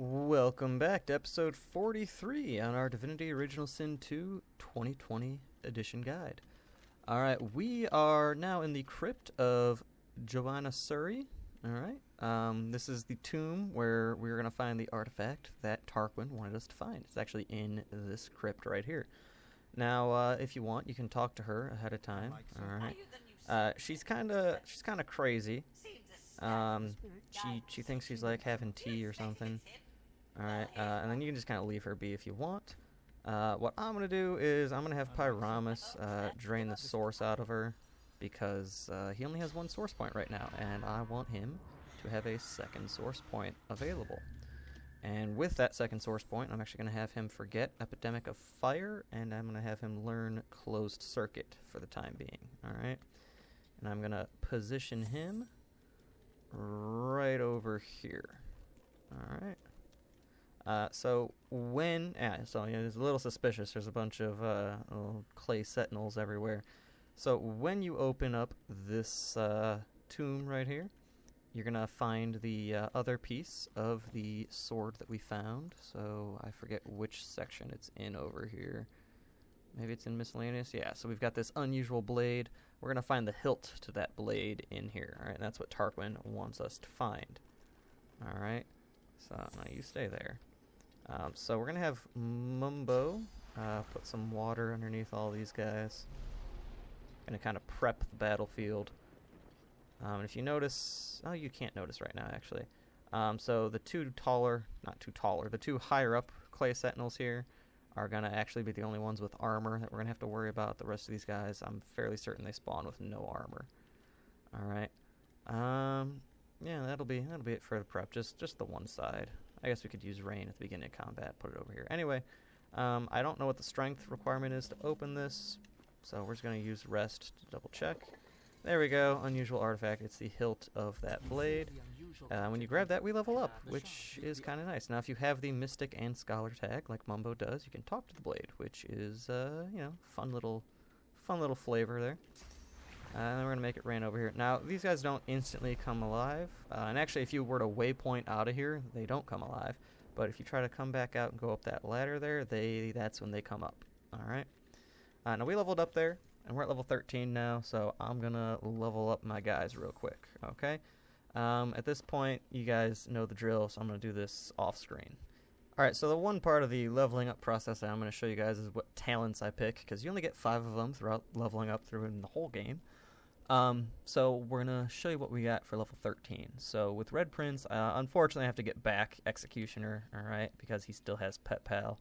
Welcome back to episode 43 on our Divinity Original Sin 2 2020 edition guide. Alright, we are now in the crypt of Joanna Surrey. Alright, this is the tomb where we're going to find the artifact that Tarquin wanted us to find. It's actually in this crypt right here. Now, if you want, you can talk to her ahead of time. Alright, she's kind of crazy. She thinks she's like having tea or something. Alright, and then you can just kind of leave her be if you want. What I'm going to do is I'm going to have Pyramus drain the source out of her, because he only has one source point right now, and I want him to have a second source point available. And with that second source point, I'm actually going to have him forget Epidemic of Fire, and I'm going to have him learn Closed Circuit for the time being. Alright, and I'm going to position him right over here. Alright. So it's a little suspicious. There's a bunch of little clay sentinels everywhere. So when you open up this tomb right here, you're going to find the other piece of the sword that we found. So I forget which section it's in over here. Maybe it's in miscellaneous. Yeah, so we've got this unusual blade. We're going to find the hilt to that blade in here. All right, and that's what Tarquin wants us to find. All right, so now you stay there. So we're going to have Mumbo put some water underneath all these guys. Going to kind of prep the battlefield. And if you notice... Oh, you can't notice right now, actually. So the two higher up clay sentinels here are going to actually be the only ones with armor that we're going to have to worry about. The rest of these guys, I'm fairly certain they spawn with no armor. Alright. Yeah, that'll be it for the prep. Just the one side. I guess we could use rain at the beginning of combat, put it over here. Anyway, I don't know what the strength requirement is to open this, so we're just going to use rest to double check. There we go, unusual artifact. It's the hilt of that blade. When you grab that, we level up, which is kind of nice. Now, if you have the Mystic and Scholar tag, like Mumbo does, you can talk to the blade, which is, fun little flavor there. And then we're going to make it rain over here. Now, these guys don't instantly come alive. And actually, if you were to waypoint out of here, they don't come alive. But if you try to come back out and go up that ladder there, that's when they come up. Alright? Now, we leveled up there, and we're at level 13 now, so I'm going to level up my guys real quick. Okay? At this point, you guys know the drill, so I'm going to do this off-screen. Alright, so the one part of the leveling up process that I'm going to show you guys is what talents I pick, because you only get 5 of them throughout leveling up through in the whole game. So we're going to show you what we got for level 13. So with Red Prince, unfortunately I have to get back Executioner, alright, because he still has Pet Pal.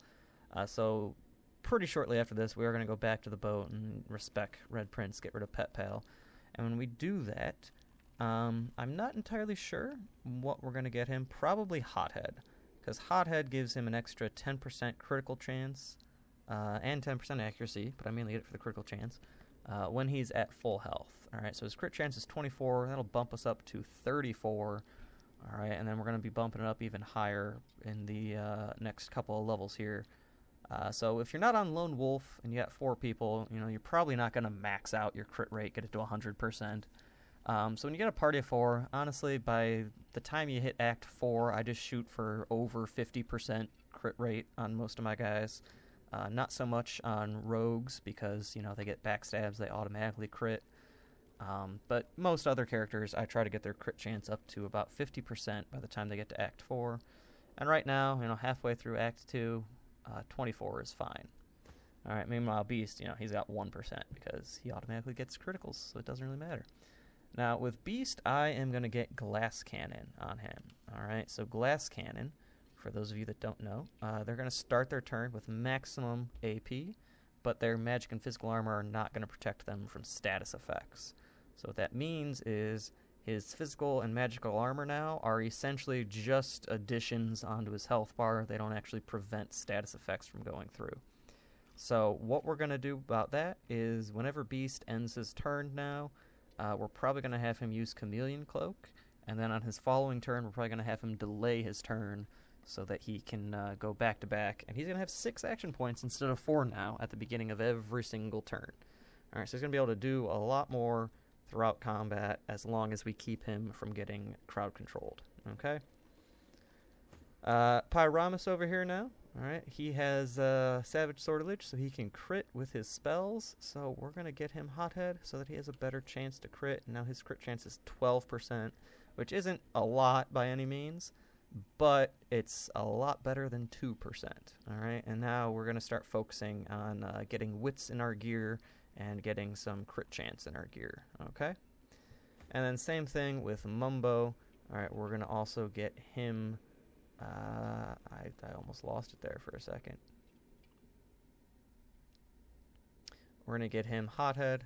So pretty shortly after this, we are going to go back to the boat and respec Red Prince, get rid of Pet Pal. And when we do that, I'm not entirely sure what we're going to get him. Probably Hothead, because Hothead gives him an extra 10% critical chance and 10% accuracy, but I mainly get it for the critical chance. When he's at full health. Alright, so his crit chance is 24. That'll bump us up to 34. Alright, and then we're going to be bumping it up even higher in the next couple of levels here. So if you're not on Lone Wolf and you got 4 people, you're probably not going to max out your crit rate, get it to 100%. So when you get a party of 4, honestly, by the time you hit Act 4, I just shoot for over 50% crit rate on most of my guys. Not so much on rogues because, they get backstabs, they automatically crit. But most other characters, I try to get their crit chance up to about 50% by the time they get to Act 4. And right now, halfway through Act 2, 24 is fine. Alright, meanwhile, Beast, he's got 1% because he automatically gets criticals, so it doesn't really matter. Now, with Beast, I am going to get Glass Cannon on him. Alright, so Glass Cannon, for those of you that don't know, they're going to start their turn with maximum AP, but their magic and physical armor are not going to protect them from status effects. So what that means is his physical and magical armor now are essentially just additions onto his health bar. They don't actually prevent status effects from going through. So what we're going to do about that is whenever Beast ends his turn now, we're probably going to have him use Chameleon Cloak, and then on his following turn, we're probably going to have him delay his turn so that he can go back-to-back. And he's going to have 6 action points instead of 4 now at the beginning of every single turn. Alright, so he's going to be able to do a lot more throughout combat as long as we keep him from getting crowd-controlled. Okay? Pyramus over here now. Alright, he has Savage Sortilege, so he can crit with his spells. So we're going to get him Hothead so that he has a better chance to crit. Now his crit chance is 12%, which isn't a lot by any means, but it's a lot better than 2%. Alright, and now we're going to start focusing on getting wits in our gear and getting some crit chance in our gear. Okay? And then same thing with Mumbo. Alright, we're going to also get him... I almost lost it there for a second. We're going to get him Hothead.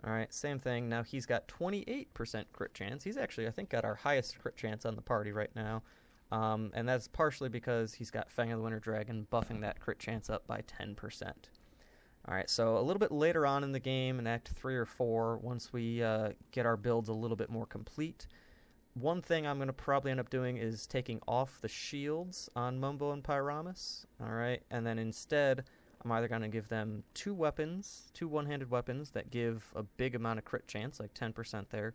Alright, same thing. Now he's got 28% crit chance. He's actually, I think, got our highest crit chance on the party right now. And that's partially because he's got Fang of the Winter Dragon buffing that crit chance up by 10%. Alright, so a little bit later on in the game, in Act 3 or 4, once we get our builds a little bit more complete, one thing I'm going to probably end up doing is taking off the shields on Mumbo and Pyramus. Alright, and then instead, I'm either going to give them two weapons, two one-handed weapons that give a big amount of crit chance, like 10% there,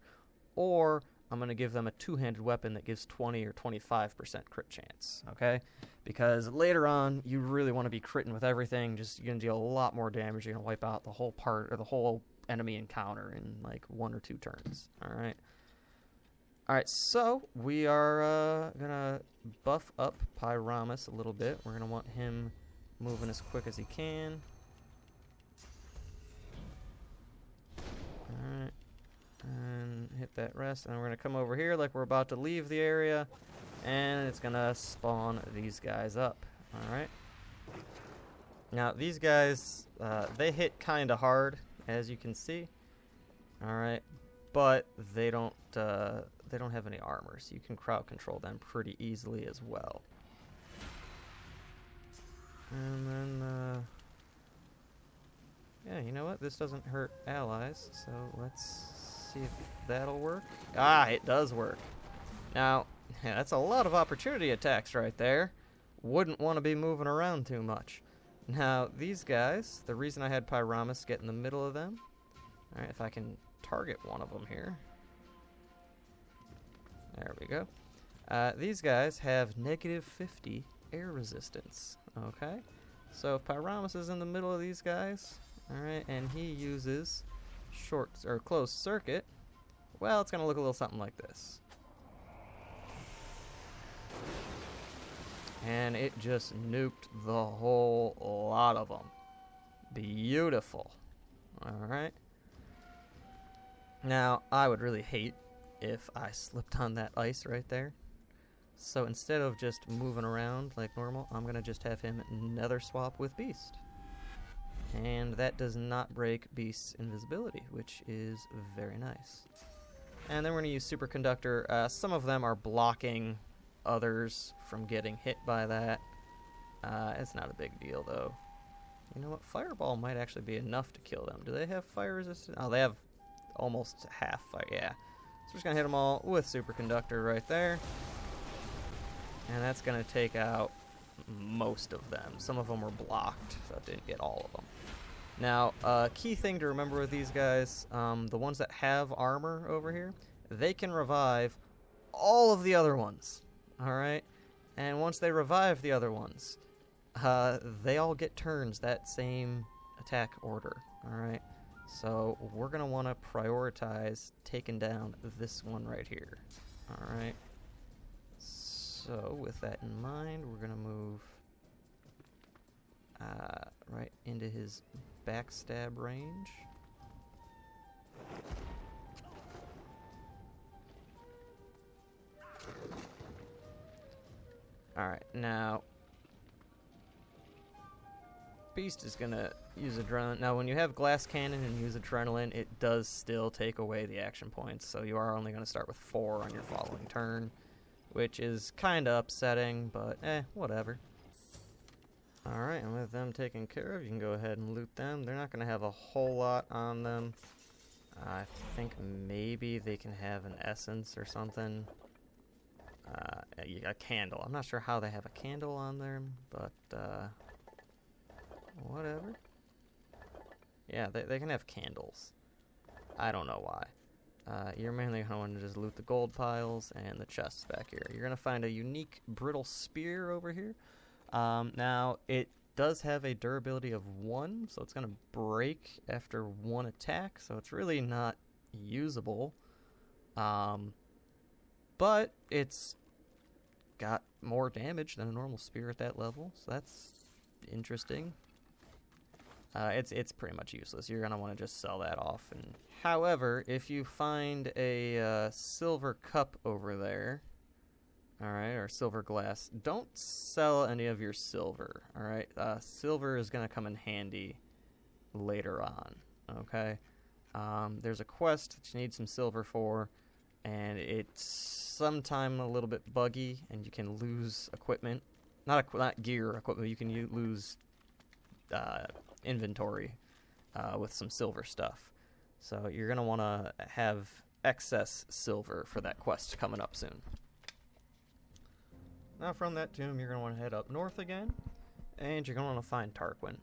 or I'm going to give them a two-handed weapon that gives 20 or 25% crit chance, okay? Because later on, you really want to be critting with everything. Just you're going to deal a lot more damage. You're going to wipe out the whole part, or the whole enemy encounter in like 1 or 2 turns, alright? Alright, so we are going to buff up Pyramus a little bit. We're going to want him moving as quick as he can. Alright, and hit that rest. And we're going to come over here like we're about to leave the area, and it's going to spawn these guys up. Alright. Now, these guys, they hit kind of hard, as you can see. Alright, but they don't have any armor, so you can crowd control them pretty easily as well. And then, yeah, you know what? This doesn't hurt allies, so let's see if that'll work. Ah, it does work. Now, yeah, that's a lot of opportunity attacks right there. Wouldn't want to be moving around too much. Now, these guys, the reason I had Pyramus get in the middle of them, alright, if I can target one of them here. There we go. These guys have negative 50 air resistance. Okay, so if Pyramus is in the middle of these guys, alright, and he uses short or closed circuit, well, it's gonna look a little something like this. And it just nuked the whole lot of them. Beautiful. Alright. Now, I would really hate if I slipped on that ice right there. So instead of just moving around like normal, I'm going to just have him nether swap with Beast. And that does not break Beast's invisibility, which is very nice. And then we're going to use Superconductor. Some of them are blocking others from getting hit by that. It's not a big deal, though. You know what? Fireball might actually be enough to kill them. Do they have fire resistance? Oh, they have almost half fire. Yeah. So we're just going to hit them all with Superconductor right there. And that's going to take out most of them. Some of them were blocked, so it didn't get all of them. Now, key thing to remember with these guys, the ones that have armor over here, they can revive all of the other ones. Alright? And once they revive the other ones, they all get turns that same attack order. Alright? So we're going to want to prioritize taking down this one right here. Alright? So with that in mind, we're going to move right into his backstab range. Alright, now Beast is going to use Adrenaline. Now when you have Glass Cannon and use Adrenaline, it does still take away the action points, so you are only going to start with 4 on your following turn, which is kind of upsetting, but whatever. Alright, and with them taken care of, you can go ahead and loot them. They're not going to have a whole lot on them. I think maybe they can have an essence or something. A candle. I'm not sure how they have a candle on them, but whatever. Yeah, they can have candles. I don't know why. you're mainly going to want to just loot the gold piles and the chests back here. You're going to find a unique brittle spear over here. Now, it does have a durability of 1, so it's going to break after 1 attack, so it's really not usable. But it's got more damage than a normal spear at that level, so that's interesting. It's pretty much useless. You're gonna want to just sell that off. And however, if you find a silver cup over there, all right, or silver glass, don't sell any of your silver. All right, silver is gonna come in handy later on. Okay, there's a quest that you need some silver for, and it's sometime a little bit buggy, and you can lose equipment. Not gear equipment. You can lose inventory with some silver stuff. So you're going to want to have excess silver for that quest coming up soon. Now from that tomb, you're going to want to head up north again, and you're going to want to find Tarquin.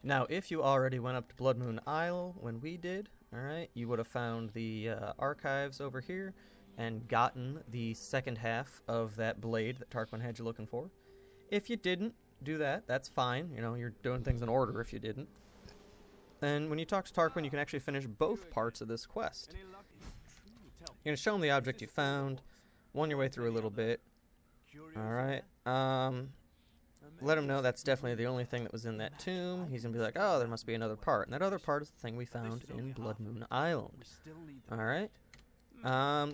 Now, if you already went up to Blood Moon Isle when we did, alright, you would have found the archives over here and gotten the second half of that blade that Tarquin had you looking for. If you didn't do that, that's fine. You know, you're doing things in order if you didn't. And when you talk to Tarquin, you can actually finish both parts of this quest. You're going to show him the object you found, one your way through a little bit. Alright, let him know that's definitely the only thing that was in that tomb. He's going to be like, oh, there must be another part. And that other part is the thing we found in Blood Moon Island. Alright.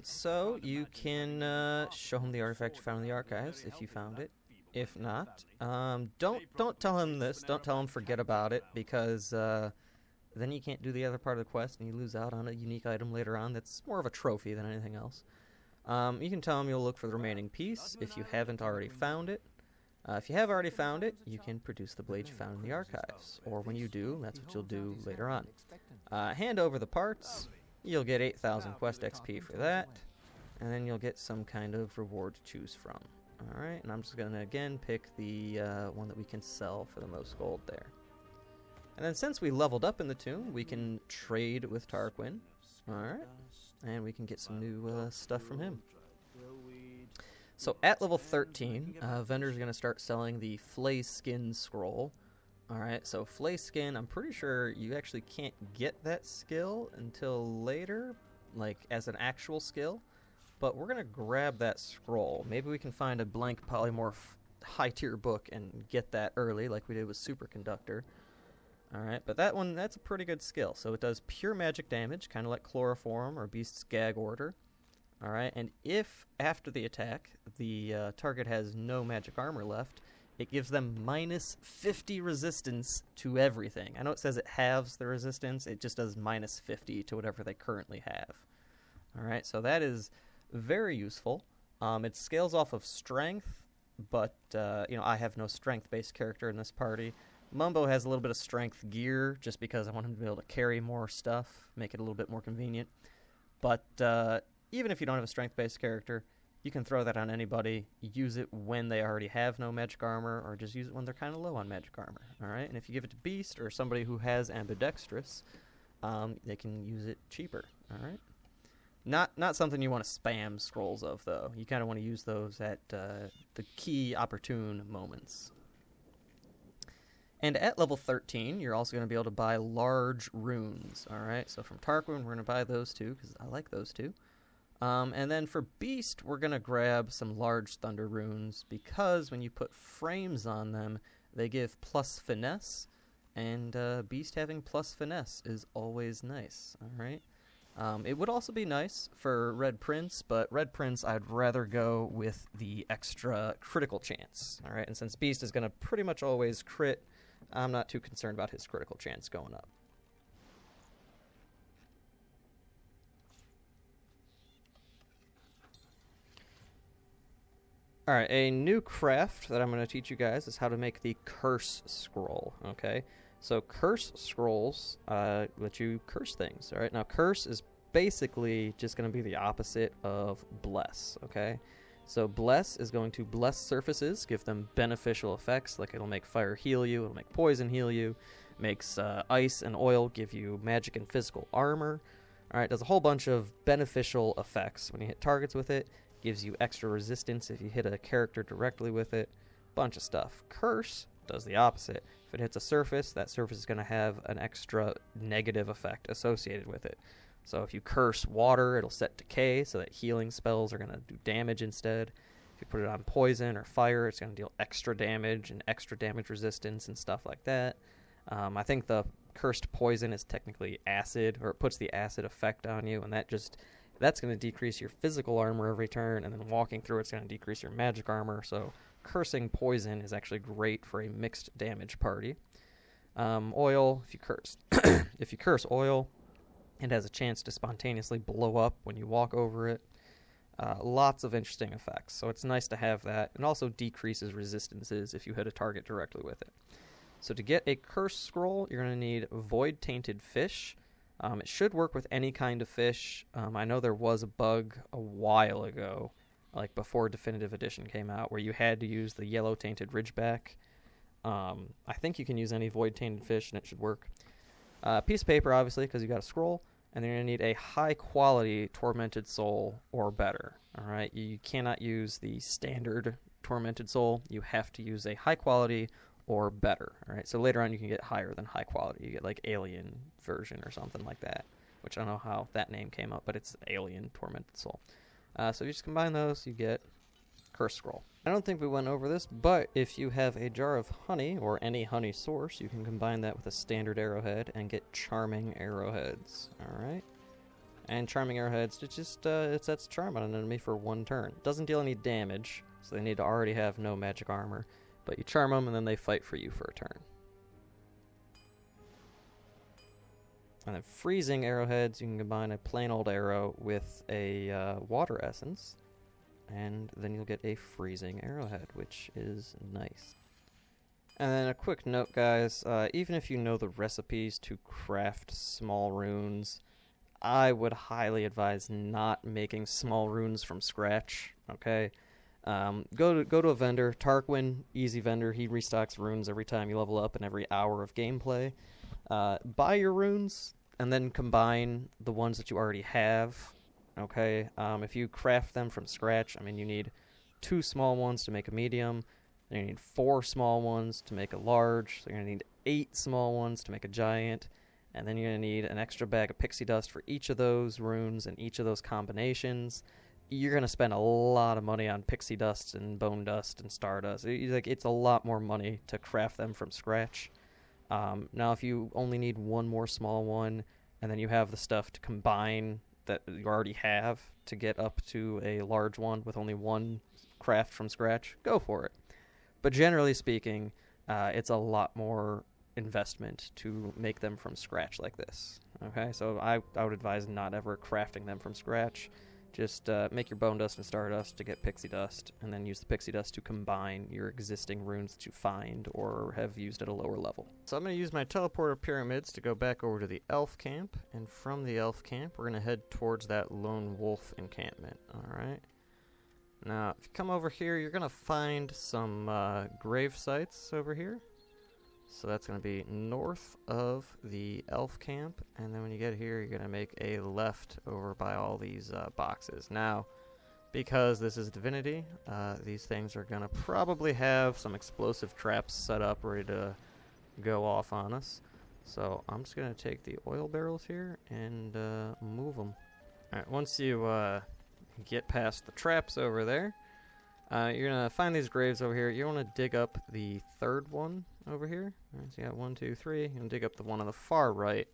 So you can you him the artifact you found in the archives if you found it. If not, don't tell him this. Don't tell him forget about it, because then you can't do the other part of the quest and you lose out on a unique item later on that's more of a trophy than anything else. You can tell him you'll look for the remaining piece if you haven't already found it. If you have already found it, you can produce the blade you found in the archives. Or when you do, that's what you'll do later on. Hand over the parts. You'll get 8,000 quest XP for that. And then you'll get some kind of reward to choose from. Alright, and I'm just going to again pick the one that we can sell for the most gold there. And then since we leveled up in the tomb, we can trade with Tarquin. Alright, and we can get some new stuff from him. So at level 13, vendors are going to start selling the Flay Skin Scroll. Alright, so Flay Skin, I'm pretty sure you actually can't get that skill until later, like as an actual skill. But we're going to grab that scroll. Maybe we can find a blank polymorph high-tier book and get that early like we did with Superconductor. Alright, but that one, that's a pretty good skill. So it does pure magic damage, kind of like Chloroform or Beast's Gag Order. Alright, and if after the attack the target has no magic armor left, it gives them minus 50 resistance to everything. I know it says it halves the resistance, it just does minus 50 to whatever they currently have. Alright, so that is very useful. It scales off of strength, but I have no strength-based character in this party. Mumbo has a little bit of strength gear, just because I want him to be able to carry more stuff, make it a little bit more convenient. But even if you don't have a strength-based character, you can throw that on anybody, use it when they already have no magic armor, or just use it when they're kind of low on magic armor. Alright, and if you give it to Beast, or somebody who has ambidextrous, they can use it cheaper. Alright? Not something you want to spam scrolls of, though. You kind of want to use those at the key opportune moments. And at level 13, you're also going to be able to buy large runes. Alright, so from Tarquin, we're going to buy those two, because I like those two. And then for Beast, we're going to grab some large thunder runes, because when you put frames on them, they give plus finesse, and Beast having plus finesse is always nice. Alright. It would also be nice for Red Prince, but Red Prince I'd rather go with the extra critical chance. Alright, and since Beast is going to pretty much always crit, I'm not too concerned about his critical chance going up. Alright, a new craft that I'm going to teach you guys is how to make the Curse Scroll, okay? So Curse Scrolls let you curse things, alright? Now Curse is basically just going to be the opposite of Bless, okay? So Bless is going to bless surfaces, give them beneficial effects, like it'll make fire heal you, it'll make poison heal you, makes ice and oil give you magic and physical armor. Alright, does a whole bunch of beneficial effects. When you hit targets with it, gives you extra resistance if you hit a character directly with it. Bunch of stuff. Curse does the opposite. If it hits a surface, that surface is going to have an extra negative effect associated with it. So if you curse water, it'll set decay, so that healing spells are going to do damage instead. If you put it on poison or fire, it's going to deal extra damage and extra damage resistance and stuff like that. I think the cursed poison is technically acid, or it puts the acid effect on you, and that's going to decrease your physical armor every turn, and then walking through it's going to decrease your magic armor. So cursing poison is actually great for a mixed damage party. Oil, if you curse oil, it has a chance to spontaneously blow up when you walk over it. Lots of interesting effects, so it's nice to have that. It also decreases resistances if you hit a target directly with it. So to get a curse scroll, you're going to need Void Tainted Fish. It should work with any kind of fish. I know there was a bug a while ago, like before Definitive Edition came out, where you had to use the Yellow Tainted Ridgeback. I think you can use any Void Tainted Fish, and it should work. Piece of paper, obviously, because you got a scroll. And then you're going to need a high-quality Tormented Soul or better. All right, you cannot use the standard Tormented Soul. You have to use a high-quality or better. All right, so later on you can get higher than high-quality. You get like Alien version or something like that, which I don't know how that name came up, but it's Alien Tormented Soul. So you just combine those, you get Curse Scroll. I don't think we went over this, but if you have a jar of honey or any honey source, you can combine that with a standard arrowhead and get Charming Arrowheads. Alright? And Charming Arrowheads, it sets Charm on an enemy for 1 turn. It doesn't deal any damage, so they need to already have no magic armor. But you charm them, and then they fight for you for a turn. And then Freezing Arrowheads, you can combine a plain old arrow with a water essence. And then you'll get a Freezing Arrowhead, which is nice. And then a quick note, guys, even if you know the recipes to craft small runes, I would highly advise not making small runes from scratch, okay? Go to a vendor. Tarquin, easy vendor, he restocks runes every time you level up and every hour of gameplay. Buy your runes, and then combine the ones that you already have. Okay, if you craft them from scratch, I mean, you need 2 small ones to make a medium, then you need 4 small ones to make a large, so you're going to need 8 small ones to make a giant, and then you're going to need an extra bag of pixie dust for each of those runes and each of those combinations. You're going to spend a lot of money on pixie dust and bone dust and stardust. It's a lot more money to craft them from scratch. Now, if you only need 1 more small one, and then you have the stuff to combine that you already have to get up to a large one with only 1 craft from scratch, go for it. But generally speaking, it's a lot more investment to make them from scratch like this. Okay, so I would advise not ever crafting them from scratch. Just make your bone dust and stardust to get pixie dust, and then use the pixie dust to combine your existing runes that you find or have used at a lower level. So I'm going to use my teleporter pyramids to go back over to the elf camp, and from the elf camp we're going to head towards that lone wolf encampment. Alright. Now, if you come over here, you're going to find some grave sites over here. So that's going to be north of the elf camp, and then when you get here, you're going to make a left over by all these boxes. Now, because this is Divinity, these things are going to probably have some explosive traps set up ready to go off on us. So I'm just going to take the oil barrels here and move them. Alright, once you get past the traps over there, you're going to find these graves over here. You want to dig up the 3rd one over here. All right, so you got 1, 2, 3. You're going to dig up the one on the far right.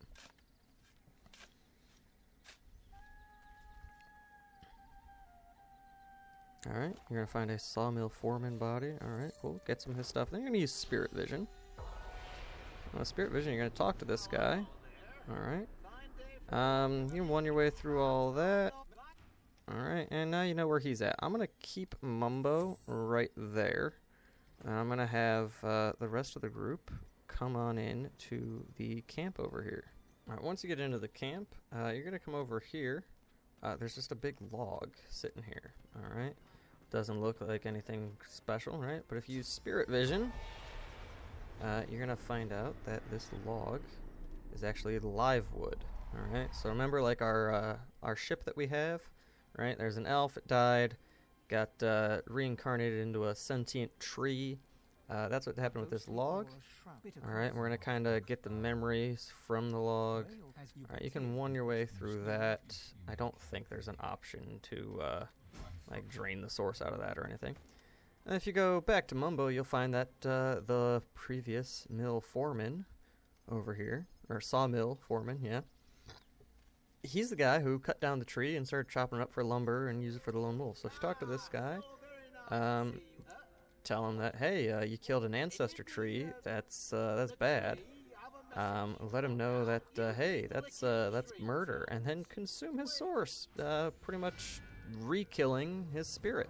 Alright, you're going to find a Sawmill Foreman body. Alright, cool. Get some of his stuff. Then you're going to use Spirit Vision. Spirit Vision, you're going to talk to this guy. Alright. You can won your way through all that. Alright, and now you know where he's at. I'm going to keep Mumbo right there. And I'm going to have the rest of the group come on in to the camp over here. Alright, once you get into the camp, you're going to come over here. There's just a big log sitting here. Alright, doesn't look like anything special, right? But if you use Spirit Vision, you're going to find out that this log is actually live wood. Alright, so remember like our ship that we have, right? There's an elf, it died, got reincarnated into a sentient tree. That's what happened with this log. Alright, we're going to kind of get the memories from the log. Alright, you can won your way through that. I don't think there's an option to like drain the source out of that or anything. And if you go back to Mumbo, you'll find that the previous mill foreman over here, or sawmill foreman, yeah. He's the guy who cut down the tree and started chopping it up for lumber and use it for the lone wolf. So if you talk to this guy, tell him that, hey, you killed an ancestor tree. That's bad. Let him know that, hey, that's murder, and then consume his source, pretty much re-killing his spirit.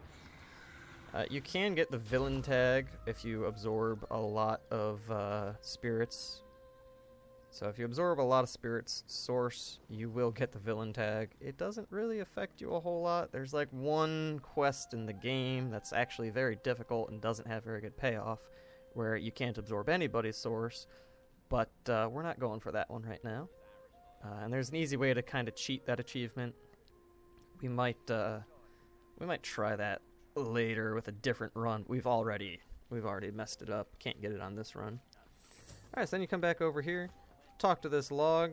You can get the villain tag if you absorb a lot of spirits. So if you absorb a lot of spirits source, you will get the villain tag. It doesn't really affect you a whole lot. There's like one quest in the game that's actually very difficult and doesn't have very good payoff, where you can't absorb anybody's source, but we're not going for that one right now. And there's an easy way to kind of cheat that achievement. We might try that later with a different run. We've already messed it up. Can't get it on this run. Alright, so then you come back over here, talk to this log.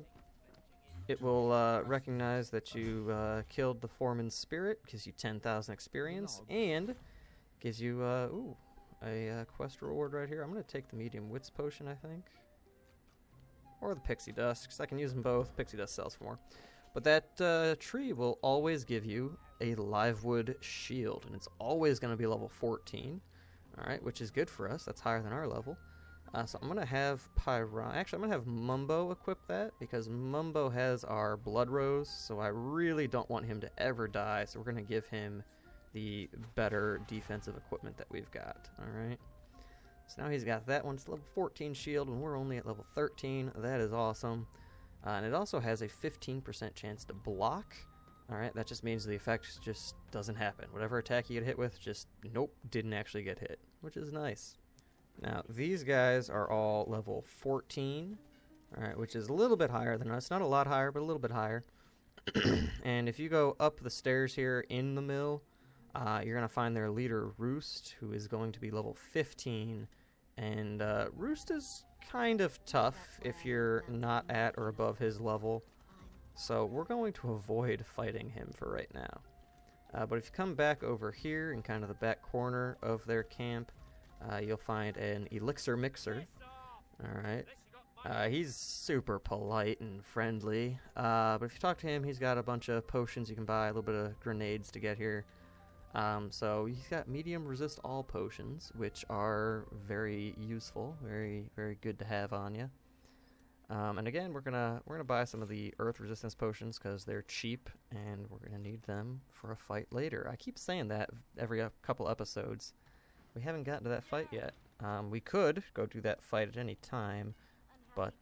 It will recognize that you killed the foreman's spirit, gives you 10,000 experience, and gives you a quest reward right here. I'm going to take the medium wits potion, I think, or the pixie dust, because I can use them both. Pixie dust sells for more. But that tree will always give you a livewood shield, and it's always going to be level 14, alright, which is good for us. That's higher than our level. So I'm going to have Actually, I'm going to have Mumbo equip that, because Mumbo has our Blood Rose, so I really don't want him to ever die, so we're going to give him the better defensive equipment that we've got, alright? So now he's got that one. It's level 14 shield, and we're only at level 13. That is awesome. And it also has a 15% chance to block. Alright, that just means the effect just doesn't happen. Whatever attack you get hit with, just, nope, didn't actually get hit, which is nice. Now, these guys are all level 14, alright, which is a little bit higher than us. Not a lot higher, but a little bit higher. And if you go up the stairs here in the mill, you're going to find their leader, Roost, who is going to be level 15. And Roost is kind of tough if you're not at or above his level. So we're going to avoid fighting him for right now. But if you come back over here in kind of the back corner of their camp, you'll find an elixir mixer. Alright. He's super polite and friendly. But if you talk to him, he's got a bunch of potions you can buy, a little bit of grenades to get here. So he's got medium resist all potions, which are very useful, very, very good to have on you. And again, we're gonna buy some of the earth resistance potions because they're cheap, and we're gonna need them for a fight later. I keep saying that every couple episodes. We haven't gotten to that fight yet. We could go do that fight at any time, but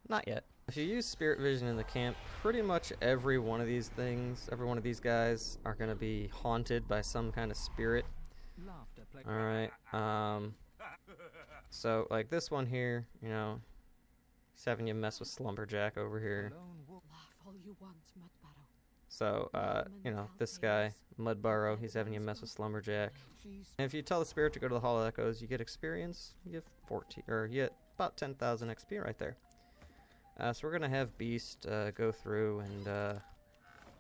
not yet. If you use Spirit Vision in the camp, pretty much every one of these things, every one of these guys are going to be haunted by some kind of spirit. Alright, so like this one here, you know, he's having you mess with Slumberjack over here. So, you know, this guy, Mudburrow, he's having you mess with Slumberjack. And if you tell the spirit to go to the Hall of Echoes, you get experience. You get 14, or you get about 10,000 XP right there. So we're gonna have Beast go through and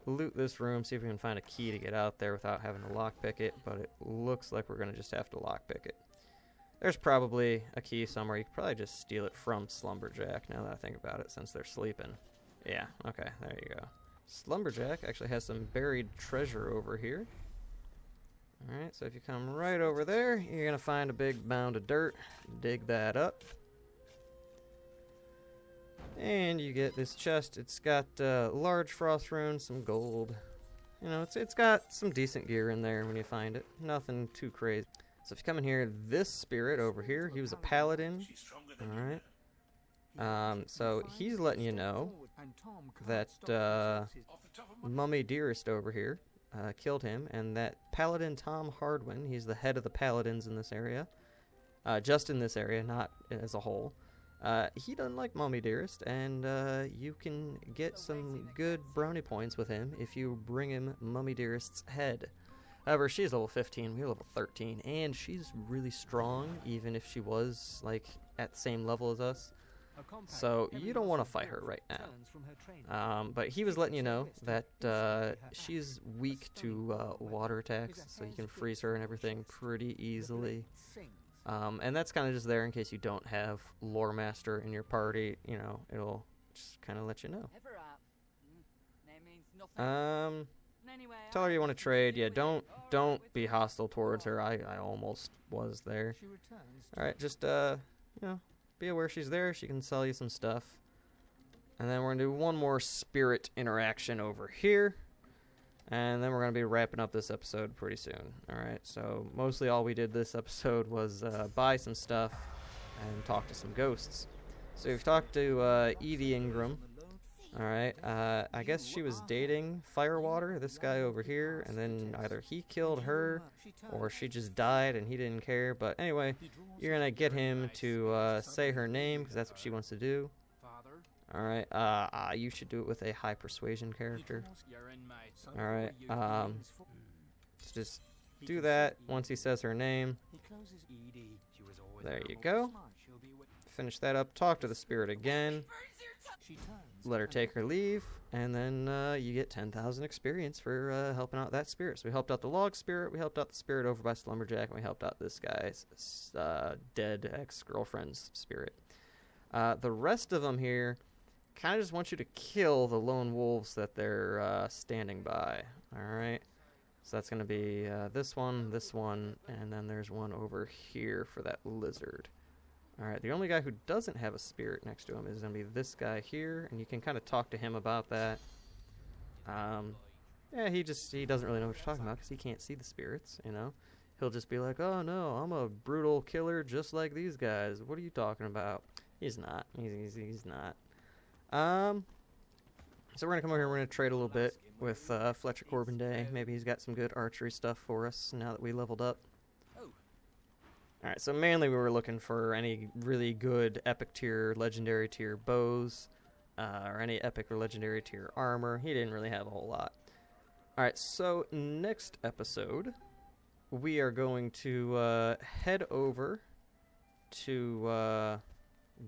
loot this room, see if we can find a key to get out there without having to lockpick it. But it looks like we're gonna just have to lockpick it. There's probably a key somewhere. You could probably just steal it from Slumberjack. Now that I think about it, since they're sleeping. Yeah. Okay. There you go. Slumberjack actually has some buried treasure over here. Alright, so if you come right over there, you're going to find a big mound of dirt. Dig that up. And you get this chest. It's got large frost runes, some gold. You know, it's got some decent gear in there when you find it. Nothing too crazy. So if you come in here, this spirit over here, he was a paladin. Alright. So he's letting you know that Mummy Dearest over here killed him, and that Paladin Tom Hardwin, he's the head of the paladins in this area, just in this area, not as a whole, He doesn't like Mommy Dearest, and you can get some good brownie points with him if you bring him Mommy Dearest's head. However, she's level 15, we're level 13, and she's really strong, even if she was, like, at the same level as us. So you don't want to fight her right now. But he was letting you know that she's weak to water attacks, so you can freeze her and everything pretty easily. And that's kind of just there in case you don't have Lore Master in your party. You know, it'll just kind of let you know. Tell her you want to trade. Yeah, don't be hostile towards her. I almost was there. Alright, just, you know, be aware she's there. She can sell you some stuff. And then we're going to do one more spirit interaction over here. And then we're going to be wrapping up this episode pretty soon. Alright, so mostly all we did this episode was buy some stuff and talk to some ghosts. So we've talked to Edie Ingram. Alright, I guess she was dating Firewater, this guy over here, and then either he killed her or she just died and he didn't care. But anyway, you're going to get him to say her name because that's what she wants to do. Alright, you should do it with a high persuasion character. Alright, just do that once he says her name. There you go. Finish that up, talk to the spirit again. Let her take her leave, and then you get 10,000 experience for helping out that spirit. So we helped out the log spirit, we helped out the spirit over by Slumberjack, and we helped out this guy's dead ex-girlfriend's spirit. The rest of them here kind of just want you to kill the lone wolves that they're standing by. Alright, so that's going to be this one, and then there's one over here for that lizard. Alright, the only guy who doesn't have a spirit next to him is going to be this guy here, and you can kind of talk to him about that. Yeah, he doesn't really know what you're talking about because he can't see the spirits, you know. He'll just be like, oh no, I'm a brutal killer just like these guys. What are you talking about? He's not. He's not. So we're going to come over here and we're going to trade a little bit with Fletcher Corbin Day. Maybe he's got some good archery stuff for us now that we leveled up. Alright, so mainly we were looking for any really good epic tier, legendary tier bows, or any epic or legendary tier armor. He didn't really have a whole lot. Alright, so next episode, we are going to head over to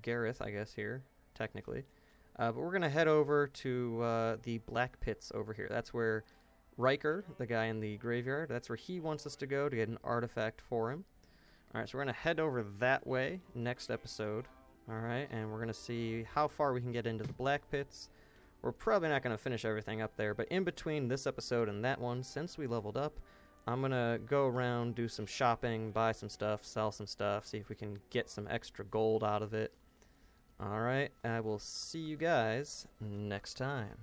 Gareth, I guess, here, technically. But we're going to head over to the Black Pits over here. That's where Riker, the guy in the graveyard, that's where he wants us to go to get an artifact for him. Alright, so we're going to head over that way next episode. Alright, and we're going to see how far we can get into the Black Pits. We're probably not going to finish everything up there, but in between this episode and that one, since we leveled up, I'm going to go around, do some shopping, buy some stuff, sell some stuff, see if we can get some extra gold out of it. Alright, I will see you guys next time.